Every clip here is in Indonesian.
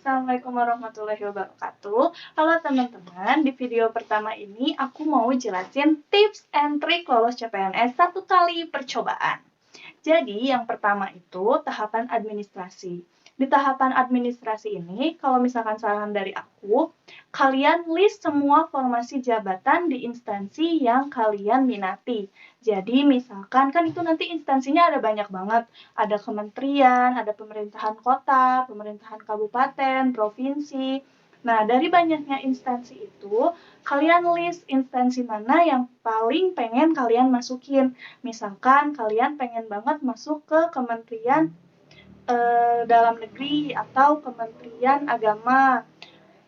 Assalamualaikum warahmatullahi wabarakatuh. Halo teman-teman, di video pertama ini aku mau jelasin tips and trik lolos CPNS 1 kali percobaan. Jadi yang pertama itu tahapan administrasi. Di tahapan administrasi ini, kalau misalkan saran dari aku, kalian list semua formasi jabatan di instansi yang kalian minati. Jadi misalkan kan itu nanti instansinya ada banyak banget. Ada kementerian, ada pemerintahan kota, pemerintahan kabupaten, provinsi. Nah, dari banyaknya instansi itu, kalian list instansi mana yang paling pengen kalian masukin. Misalkan kalian pengen banget masuk ke Kementerian Dalam Negeri atau Kementerian Agama.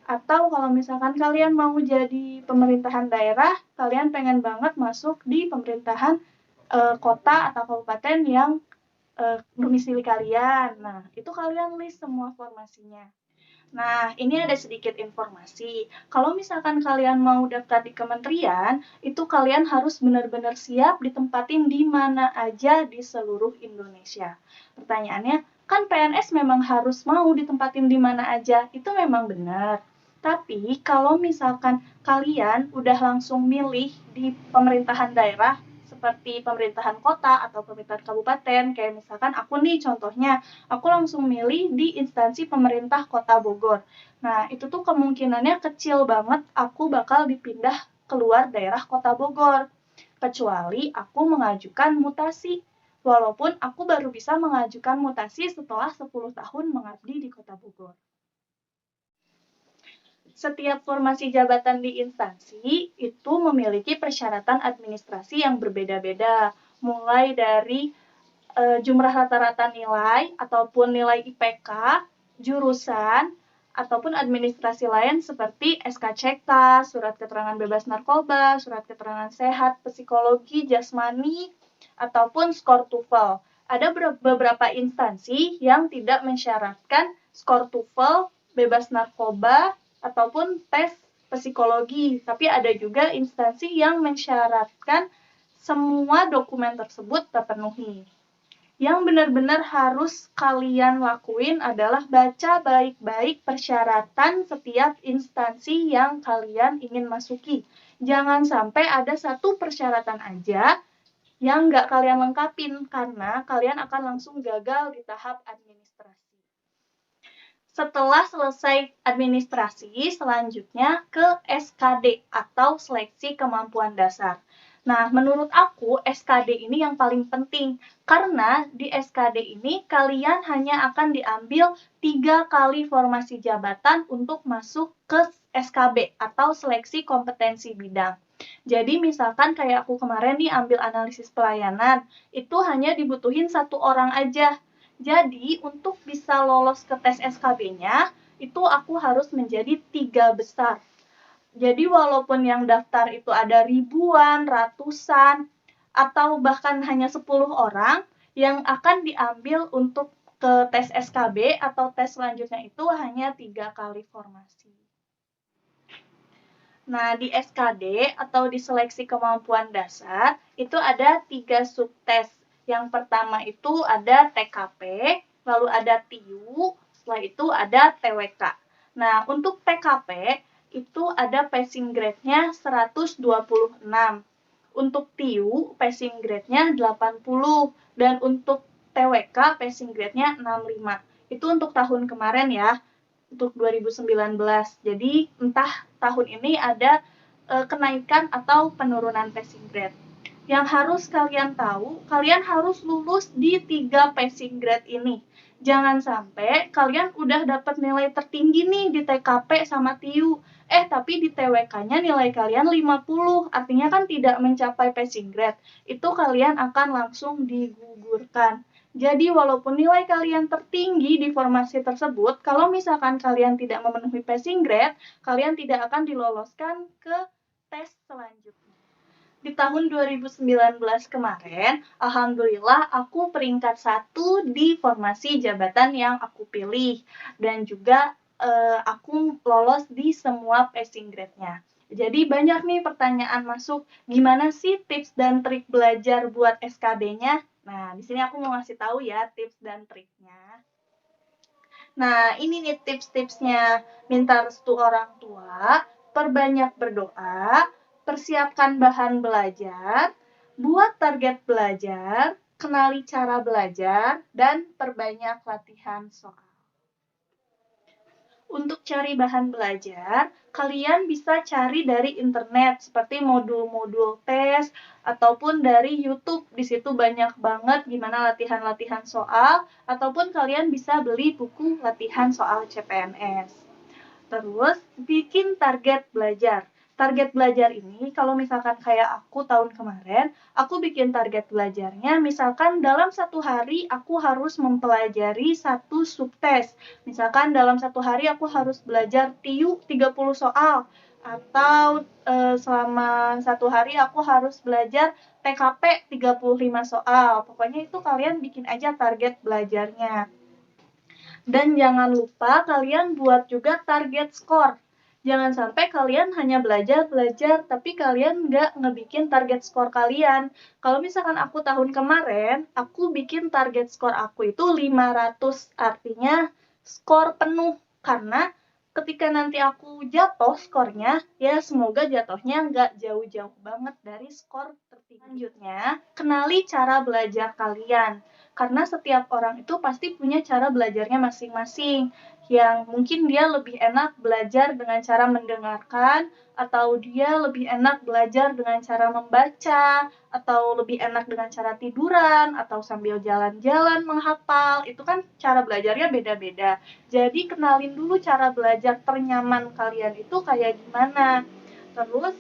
Atau kalau misalkan kalian mau jadi pemerintahan daerah, kalian pengen banget masuk di pemerintahan kota atau kabupaten yang domisili kalian. Nah, itu kalian list semua formasinya. Nah, ini ada sedikit informasi. Kalau misalkan kalian mau daftar di kementerian, itu kalian harus benar-benar siap ditempatin di mana aja di seluruh Indonesia. Pertanyaannya, kan PNS memang harus mau ditempatin di mana aja, itu memang benar. Tapi kalau misalkan kalian udah langsung milih di pemerintahan daerah, seperti pemerintahan kota atau pemerintahan kabupaten, kayak misalkan aku nih contohnya, aku langsung milih di instansi pemerintah Kota Bogor. Nah, itu tuh kemungkinannya kecil banget aku bakal dipindah keluar daerah Kota Bogor. Kecuali aku mengajukan mutasi. Walaupun aku baru bisa mengajukan mutasi setelah 10 tahun mengabdi di Kota Bogor. Setiap formasi jabatan di instansi itu memiliki persyaratan administrasi yang berbeda-beda, mulai dari jumlah rata-rata nilai ataupun nilai IPK, jurusan, ataupun administrasi lain seperti SKCK, surat keterangan bebas narkoba, surat keterangan sehat, psikologi, jasmani, ataupun skor TOEFL. Ada beberapa instansi yang tidak mensyaratkan skor TOEFL, bebas narkoba, ataupun tes psikologi, tapi ada juga instansi yang mensyaratkan semua dokumen tersebut terpenuhi. Yang benar-benar harus kalian lakuin adalah baca baik-baik persyaratan setiap instansi yang kalian ingin masuki. Jangan sampai ada satu persyaratan aja yang nggak kalian lengkapin, karena kalian akan langsung gagal di tahap administrasi. Setelah selesai administrasi, selanjutnya ke SKD atau seleksi kemampuan dasar. Nah, menurut aku SKD ini yang paling penting, karena di SKD ini kalian hanya akan diambil 3 kali formasi jabatan untuk masuk ke SKB atau seleksi kompetensi bidang. Jadi misalkan kayak aku kemarin nih ambil analisis pelayanan, itu hanya dibutuhin 1 orang aja. Jadi untuk bisa lolos ke tes SKB-nya, itu aku harus menjadi 3 besar. Jadi walaupun yang daftar itu ada ribuan, ratusan, atau bahkan hanya 10 orang, yang akan diambil untuk ke tes SKB atau tes selanjutnya itu hanya 3 kali formasi. Nah, di SKD atau di seleksi kemampuan dasar, itu ada 3 subtes. Yang pertama itu ada TKP, lalu ada TIU, setelah itu ada TWK. Nah, untuk TKP itu ada passing grade-nya 126. Untuk TIU passing grade-nya 80 dan untuk TWK passing grade-nya 65. Itu untuk tahun kemarin ya, untuk 2019. Jadi entah tahun ini ada kenaikan atau penurunan passing grade. Yang harus kalian tahu, kalian harus lulus di 3 passing grade ini. Jangan sampai kalian udah dapat nilai tertinggi nih di TKP sama TIU, tapi di TWK-nya nilai kalian 50, artinya kan tidak mencapai passing grade. Itu kalian akan langsung digugurkan. Jadi walaupun nilai kalian tertinggi di formasi tersebut, kalau misalkan kalian tidak memenuhi passing grade, kalian tidak akan diloloskan ke tes selanjutnya. Di tahun 2019 kemarin, alhamdulillah aku peringkat 1 di formasi jabatan yang aku pilih. Dan juga aku lolos di semua passing grade-nya. Jadi banyak nih pertanyaan masuk, gimana sih tips dan trik belajar buat SKB-nya? Nah, di sini aku mau ngasih tahu ya tips dan triknya. Nah, ini nih tips-tipsnya. Minta restu orang tua, perbanyak berdoa, persiapkan bahan belajar, buat target belajar, kenali cara belajar, dan perbanyak latihan soal. Untuk cari bahan belajar, kalian bisa cari dari internet seperti modul-modul tes ataupun dari YouTube. Di situ banyak banget gimana latihan-latihan soal ataupun kalian bisa beli buku latihan soal CPNS. Terus bikin target belajar. Target belajar ini kalau misalkan kayak aku tahun kemarin, aku bikin target belajarnya misalkan dalam satu hari aku harus mempelajari satu subtes. Misalkan dalam satu hari aku harus belajar TIU 30 soal atau selama satu hari aku harus belajar TKP 35 soal. Pokoknya itu kalian bikin aja target belajarnya. Dan jangan lupa kalian buat juga target skor. Jangan sampai kalian hanya belajar, tapi kalian nggak ngebikin target skor kalian. Kalau misalkan aku tahun kemarin, aku bikin target skor aku itu 500, artinya skor penuh. Karena ketika nanti aku jatuh skornya, ya semoga jatuhnya nggak jauh-jauh banget dari skor tertinggi. Selanjutnya, kenali cara belajar kalian. Karena setiap orang itu pasti punya cara belajarnya masing-masing. Yang mungkin dia lebih enak belajar dengan cara mendengarkan, atau dia lebih enak belajar dengan cara membaca, atau lebih enak dengan cara tiduran, atau sambil jalan-jalan menghafal. Itu kan cara belajarnya beda-beda. Jadi kenalin dulu cara belajar ternyaman kalian itu kayak gimana. Terus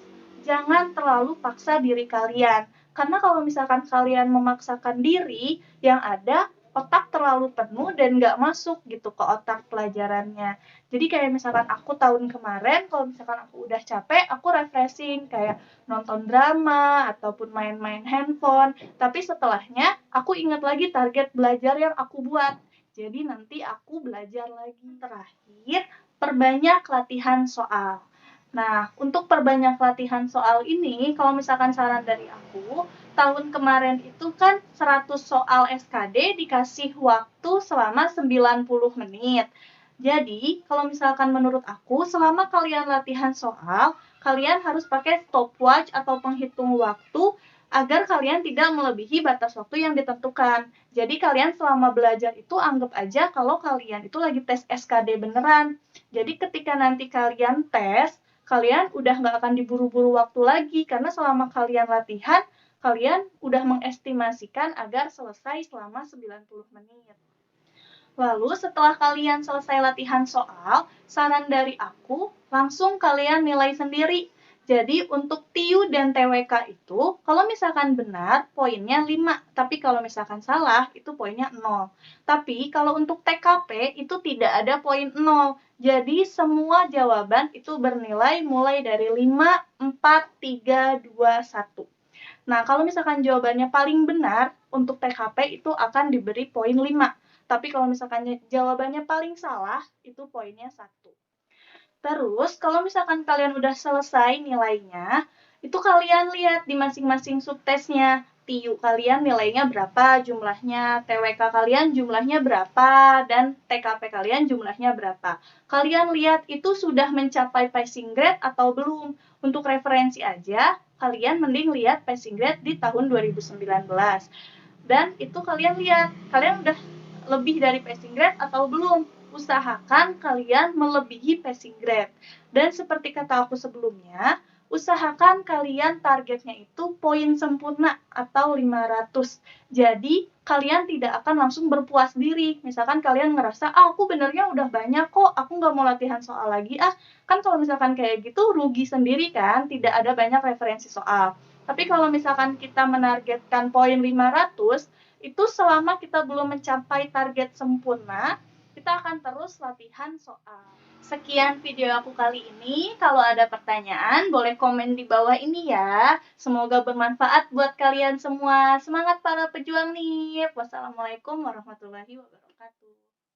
jangan terlalu paksa diri kalian. Karena kalau misalkan kalian memaksakan diri, yang ada otak terlalu penuh dan nggak masuk gitu ke otak pelajarannya. Jadi kayak misalkan aku tahun kemarin, kalau misalkan aku udah capek, aku refreshing kayak nonton drama ataupun main-main handphone. Tapi setelahnya aku ingat lagi target belajar yang aku buat. Jadi nanti aku belajar lagi. Terakhir, perbanyak latihan soal. Nah, untuk perbanyak latihan soal ini, kalau misalkan saran dari aku, tahun kemarin itu kan 100 soal SKD dikasih waktu selama 90 menit. Jadi, kalau misalkan menurut aku, selama kalian latihan soal, kalian harus pakai stopwatch atau penghitung waktu agar kalian tidak melebihi batas waktu yang ditentukan. Jadi, kalian selama belajar itu anggap aja kalau kalian itu lagi tes SKD beneran. Jadi, ketika nanti kalian tes, kalian udah nggak akan diburu-buru waktu lagi, karena selama kalian latihan, kalian udah mengestimasikan agar selesai selama 90 menit. Lalu setelah kalian selesai latihan soal, saran dari aku, langsung kalian nilai sendiri. Jadi untuk TIU dan TWK itu, kalau misalkan benar, poinnya 5. Tapi kalau misalkan salah, itu poinnya 0. Tapi kalau untuk TKP, itu tidak ada poin 0. Jadi semua jawaban itu bernilai mulai dari 5, 4, 3, 2, 1. Nah, kalau misalkan jawabannya paling benar, untuk TKP itu akan diberi poin 5. Tapi kalau misalkan jawabannya paling salah, itu poinnya 1. Terus, kalau misalkan kalian udah selesai nilainya, itu kalian lihat di masing-masing subtesnya. TIU kalian nilainya berapa jumlahnya, TWK kalian jumlahnya berapa, dan TKP kalian jumlahnya berapa. Kalian lihat itu sudah mencapai passing grade atau belum. Untuk referensi aja, kalian mending lihat passing grade di tahun 2019. Dan itu kalian lihat, kalian udah lebih dari passing grade atau belum. Usahakan kalian melebihi passing grade. Dan seperti kata aku sebelumnya, usahakan kalian targetnya itu poin sempurna atau 500. Jadi, kalian tidak akan langsung berpuas diri. Misalkan kalian ngerasa, aku benernya udah banyak kok, aku nggak mau latihan soal lagi. Kan kalau misalkan kayak gitu, rugi sendiri kan, tidak ada banyak referensi soal. Tapi kalau misalkan kita menargetkan poin 500, itu selama kita belum mencapai target sempurna, kita akan terus latihan soal. Sekian video aku kali ini. Kalau ada pertanyaan, boleh komen di bawah ini ya. Semoga bermanfaat buat kalian semua. Semangat para pejuang nih. Wassalamualaikum warahmatullahi wabarakatuh.